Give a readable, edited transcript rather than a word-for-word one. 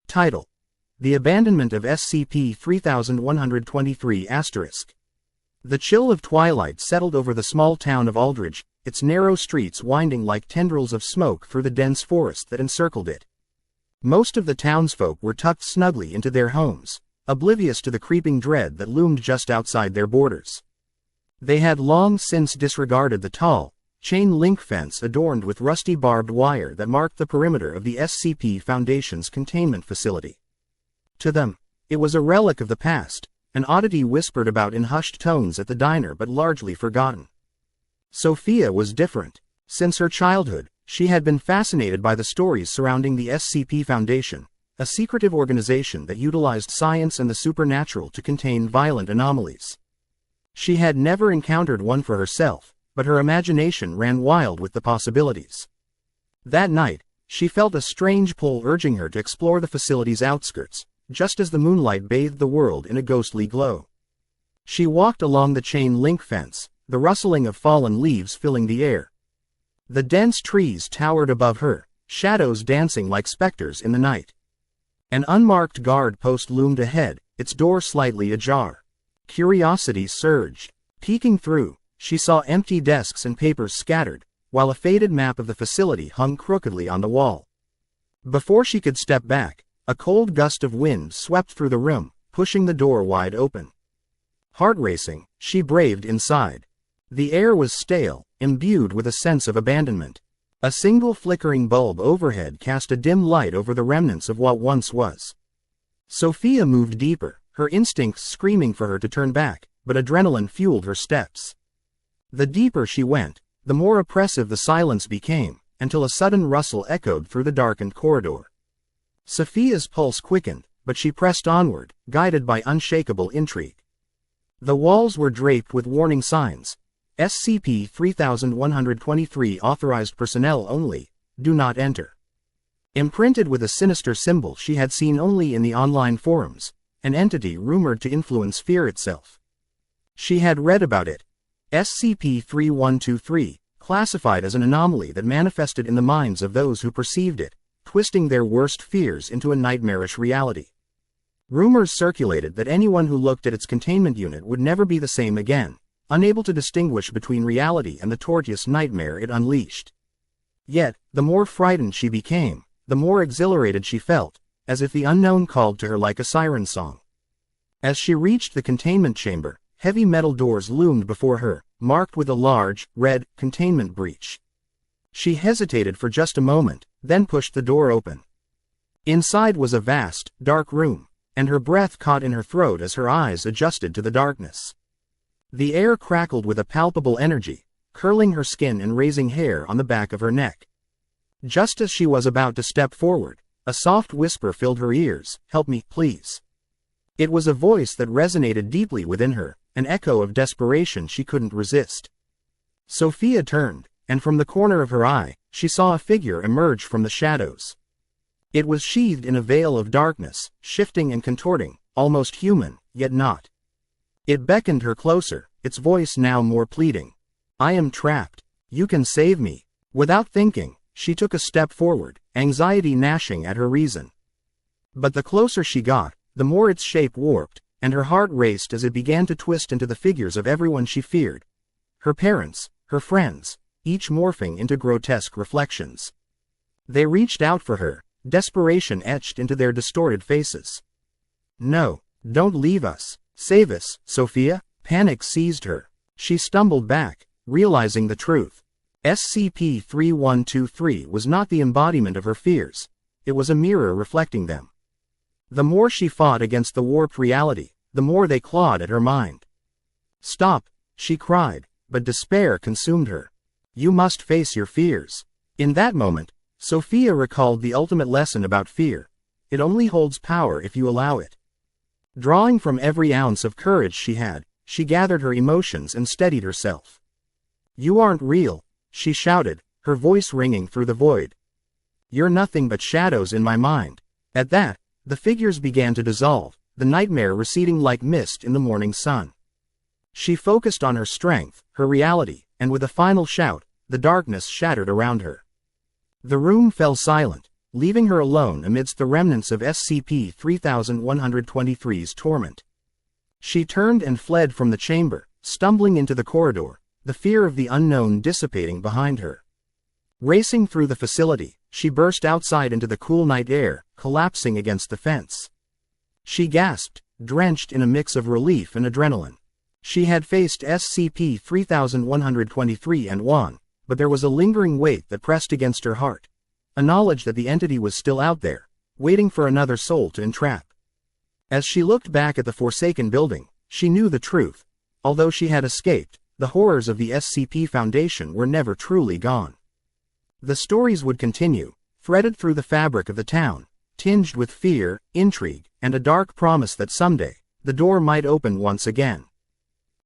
Title: The Abandonment of SCP-3123*. The chill of twilight settled over the small town of Aldridge, its narrow streets winding like tendrils of smoke through the dense forest that encircled it. Most of the townsfolk were tucked snugly into their homes, oblivious to the creeping dread that loomed just outside their borders. They had long since disregarded the tall, chain-link fence adorned with rusty barbed wire that marked the perimeter of the SCP Foundation's containment facility. To them, it was a relic of the past, an oddity whispered about in hushed tones at the diner but largely forgotten. Sophia was different. Since her childhood, she had been fascinated by the stories surrounding the SCP Foundation, a secretive organization that utilized science and the supernatural to contain violent anomalies. She had never encountered one for herself, but her imagination ran wild with the possibilities. That night, she felt a strange pull urging her to explore the facility's outskirts, just as the moonlight bathed the world in a ghostly glow. She walked along the chain-link fence, the rustling of fallen leaves filling the air. The dense trees towered above her, shadows dancing like specters in the night. An unmarked guard post loomed ahead, its door slightly ajar. Curiosity surged. Peeking through, she saw empty desks and papers scattered, while a faded map of the facility hung crookedly on the wall. Before she could step back, a cold gust of wind swept through the room, pushing the door wide open. Heart racing, she braved inside. The air was stale, imbued with a sense of abandonment. A single flickering bulb overhead cast a dim light over the remnants of what once was. Sophia moved deeper, her instincts screaming for her to turn back, but adrenaline fueled her steps. The deeper she went, the more oppressive the silence became, until a sudden rustle echoed through the darkened corridor. Sophia's pulse quickened, but she pressed onward, guided by unshakable intrigue. The walls were draped with warning signs. SCP-3123 authorized personnel only, do not enter. Imprinted with a sinister symbol she had seen only in the online forums, an entity rumored to influence fear itself. She had read about it. SCP-3123, classified as an anomaly that manifested in the minds of those who perceived it, twisting their worst fears into a nightmarish reality. Rumors circulated that anyone who looked at its containment unit would never be the same again, unable to distinguish between reality and the tortuous nightmare it unleashed. Yet, the more frightened she became, the more exhilarated she felt, as if the unknown called to her like a siren song. As she reached the containment chamber, heavy metal doors loomed before her, marked with a large, red, containment breach. She hesitated for just a moment, then pushed the door open. Inside was a vast, dark room, and her breath caught in her throat as her eyes adjusted to the darkness. The air crackled with a palpable energy, curling her skin and raising hair on the back of her neck. Just as she was about to step forward, a soft whisper filled her ears, "Help me, please." It was a voice that resonated deeply within her, an echo of desperation she couldn't resist. Sophia turned, and from the corner of her eye, she saw a figure emerge from the shadows. It was sheathed in a veil of darkness, shifting and contorting, almost human, yet not. It beckoned her closer, its voice now more pleading. "I am trapped. You can save me." Without thinking, she took a step forward, anxiety gnashing at her reason. But the closer she got, the more its shape warped, and her heart raced as it began to twist into the figures of everyone she feared. Her parents, her friends, each morphing into grotesque reflections. They reached out for her, desperation etched into their distorted faces. "No, don't leave us. Save us, Sophia." Panic seized her. She stumbled back, realizing the truth. SCP-3123 was not the embodiment of her fears. It was a mirror reflecting them. The more she fought against the warped reality, the more they clawed at her mind. "Stop," she cried, but despair consumed her. "You must face your fears." In that moment, Sophia recalled the ultimate lesson about fear. It only holds power if you allow it. Drawing from every ounce of courage she had, she gathered her emotions and steadied herself. "You aren't real," she shouted, her voice ringing through the void. "You're nothing but shadows in my mind." At that, the figures began to dissolve, the nightmare receding like mist in the morning sun. She focused on her strength, her reality, and with a final shout, the darkness shattered around her. The room fell silent, leaving her alone amidst the remnants of SCP-3123's torment. She turned and fled from the chamber, stumbling into the corridor, the fear of the unknown dissipating behind her. Racing through the facility, she burst outside into the cool night air, collapsing against the fence. She gasped, drenched in a mix of relief and adrenaline. She had faced SCP-3123 and won, but there was a lingering weight that pressed against her heart, a knowledge that the entity was still out there, waiting for another soul to entrap. As she looked back at the forsaken building, she knew the truth. Although she had escaped, the horrors of the SCP Foundation were never truly gone. The stories would continue, threaded through the fabric of the town, tinged with fear, intrigue, and a dark promise that someday, the door might open once again.